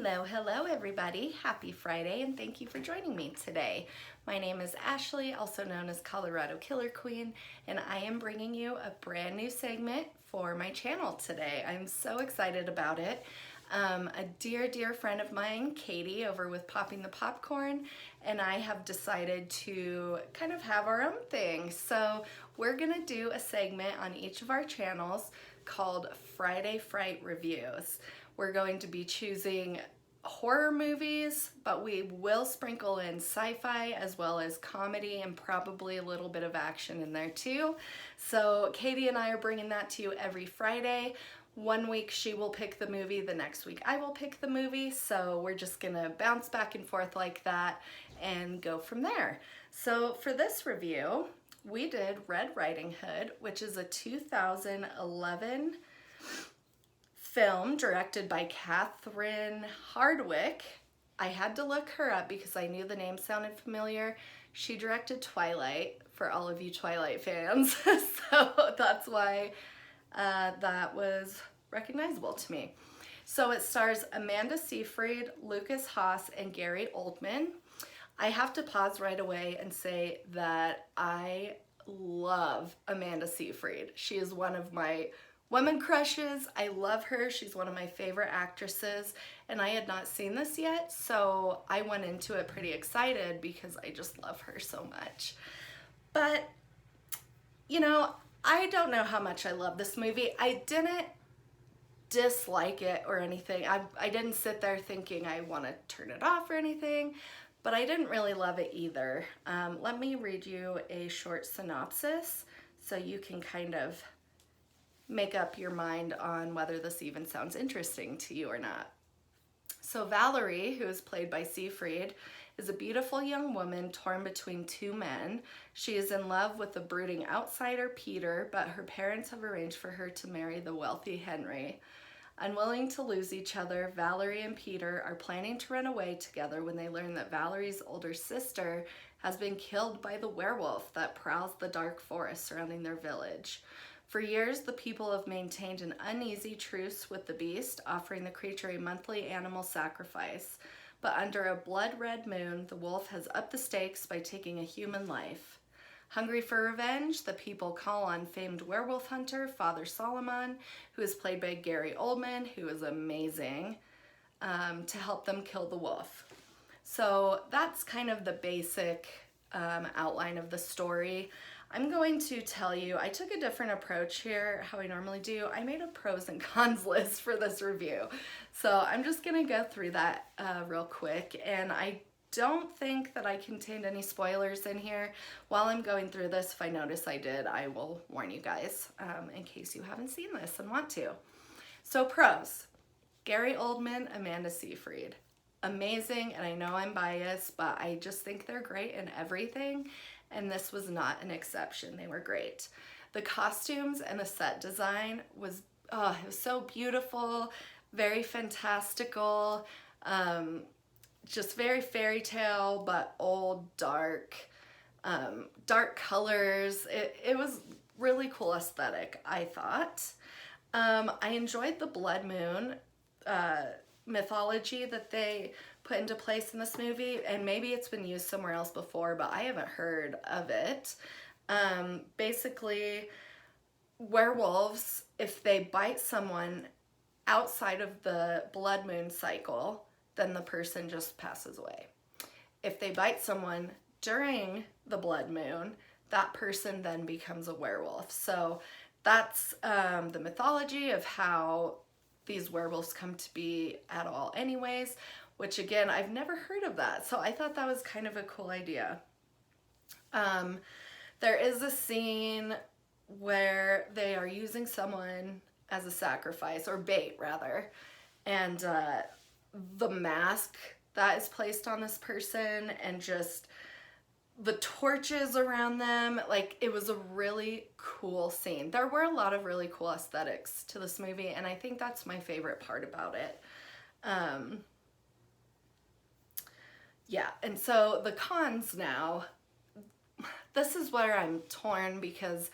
Hello everybody. Happy Friday and thank you for joining me today. My name is Ashley, also known as Colorado Killer Queen, and I am bringing you a brand new segment for my channel today. I'm so excited about it. A dear friend of mine, Katie, over with Popping the Popcorn, and I have decided to kind of have our own thing. So we're gonna do a segment on each of our channels called Friday Fright Reviews. We're going to be choosing horror movies, but we will sprinkle in sci-fi as well as comedy and probably a little bit of action in there too. So Katie and I are bringing that to you every Friday. One week she will pick the movie, the next week I will pick the movie. So we're just gonna bounce back and forth like that and go from there. So for this review, we did Red Riding Hood, which is a 2011 film directed by Catherine Hardwicke. I had to look her up because I knew the name sounded familiar. She directed Twilight, for all of you Twilight fans, so that's why that was recognizable to me. So it stars Amanda Seyfried, Lukas Haas, and Gary Oldman. I have to pause right away and say that I love Amanda Seyfried. She is one of my women crushes. I love her. She's one of my favorite actresses, and I had not seen this yet, so I went into it pretty excited because I just love her so much. But, you know, I don't know how much I love this movie. I didn't dislike it or anything. I didn't sit there thinking I want to turn it off or anything, but I didn't really love it either. Let me read you a short synopsis so you can kind of make up your mind on whether this even sounds interesting to you or not. So Valerie, who is played by Seyfried, is a beautiful young woman torn between two men. She is in love with the brooding outsider Peter, but her parents have arranged for her to marry the wealthy Henry. Unwilling to lose each other, Valerie and Peter are planning to run away together when they learn that Valerie's older sister has been killed by the werewolf that prowls the dark forest surrounding their village. For years, the people have maintained an uneasy truce with the beast, offering the creature a monthly animal sacrifice. But under a blood-red moon, the wolf has upped the stakes by taking a human life. Hungry for revenge, the people call on famed werewolf hunter Father Solomon, who is played by Gary Oldman, who is amazing, to help them kill the wolf. So that's kind of the basic outline of the story. I'm going to tell you, I took a different approach here, how I normally do. I made a pros and cons list for this review. So I'm just gonna go through that real quick, and I don't think that I contained any spoilers in here. While I'm going through this, if I notice I did, I will warn you guys in case you haven't seen this and want to. So pros, Gary Oldman, Amanda Seyfried. Amazing, and I know I'm biased, but I just think they're great in everything, and this was not an exception. They were great. The costumes and the set design was, it was so beautiful, very fantastical, just very fairy tale, but old, dark colors. It was really cool aesthetic, I thought. I enjoyed the blood moon mythology that they put into place in this movie, and maybe it's been used somewhere else before, but I haven't heard of it. Basically, werewolves, if they bite someone outside of the blood moon cycle, then the person just passes away. If they bite someone during the blood moon, that person then becomes a werewolf. So that's the mythology of how these werewolves come to be at all anyways, which again, I've never heard of that. So I thought that was kind of a cool idea. There is a scene where they are using someone as a sacrifice, or bait rather, and the mask that is placed on this person and just the torches around them, like, it was a really cool scene. There were a lot of really cool aesthetics to this movie, and I think that's my favorite part about it. Yeah, and so the cons now, this is where I'm torn because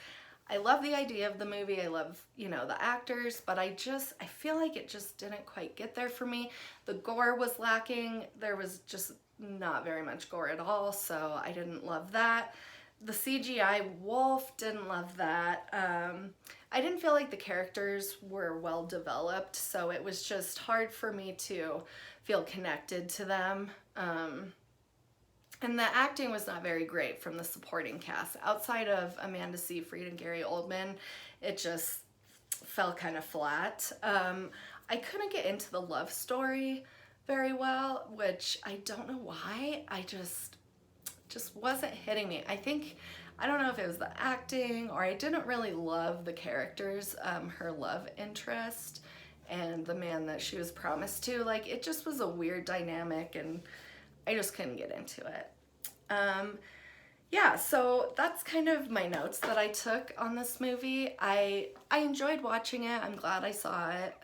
I love the idea of the movie. I love, you know, the actors, but I feel like it just didn't quite get there for me. The gore was lacking. There was just not very much gore at all, so I didn't love that. The CGI wolf, didn't love that. I didn't feel like the characters were well developed, so it was just hard for me to feel connected to them. And the acting was not very great from the supporting cast. Outside of Amanda Seyfried and Gary Oldman, it just fell kind of flat. I couldn't get into the love story very well, which I don't know why. I just wasn't hitting me. I don't know if it was the acting or I didn't really love the characters, her love interest and the man that she was promised to. Like, it just was a weird dynamic and I just couldn't get into it. Yeah, so that's kind of my notes that I took on this movie. I enjoyed watching it. I'm glad I saw it.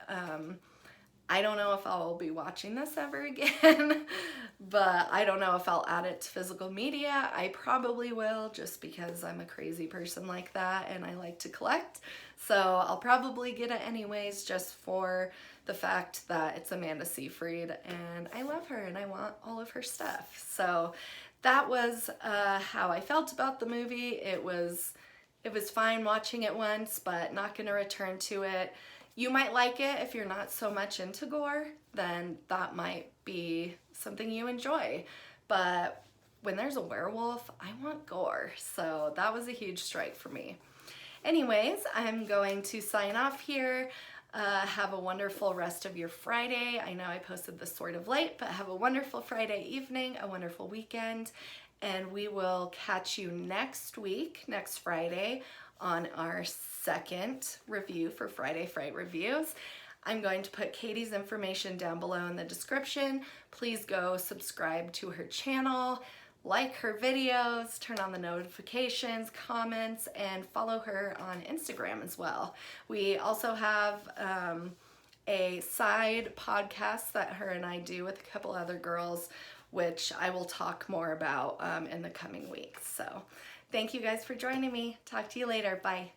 I don't know if I'll be watching this ever again, but I don't know if I'll add it to physical media. I probably will, just because I'm a crazy person like that and I like to collect. So I'll probably get it anyways, just for the fact that it's Amanda Seyfried and I love her and I want all of her stuff. So that was how I felt about the movie. It was fine watching it once, but not gonna return to it. You might like it if you're not so much into gore, then that might be something you enjoy. But when there's a werewolf, I want gore. So that was a huge strike for me. Anyways, I'm going to sign off here. Have a wonderful rest of your Friday. I know I posted this sort of late, but have a wonderful Friday evening, a wonderful weekend, and we will catch you next week, next Friday, on our second review for Friday Fright Reviews. I'm going to put Katie's information down below in the description. Please go subscribe to her channel, like her videos, turn on the notifications, comments, and follow her on Instagram as well. We also have a side podcast that her and I do with a couple other girls, which I will talk more about in the coming weeks. So thank you guys for joining me. Talk to you later. Bye.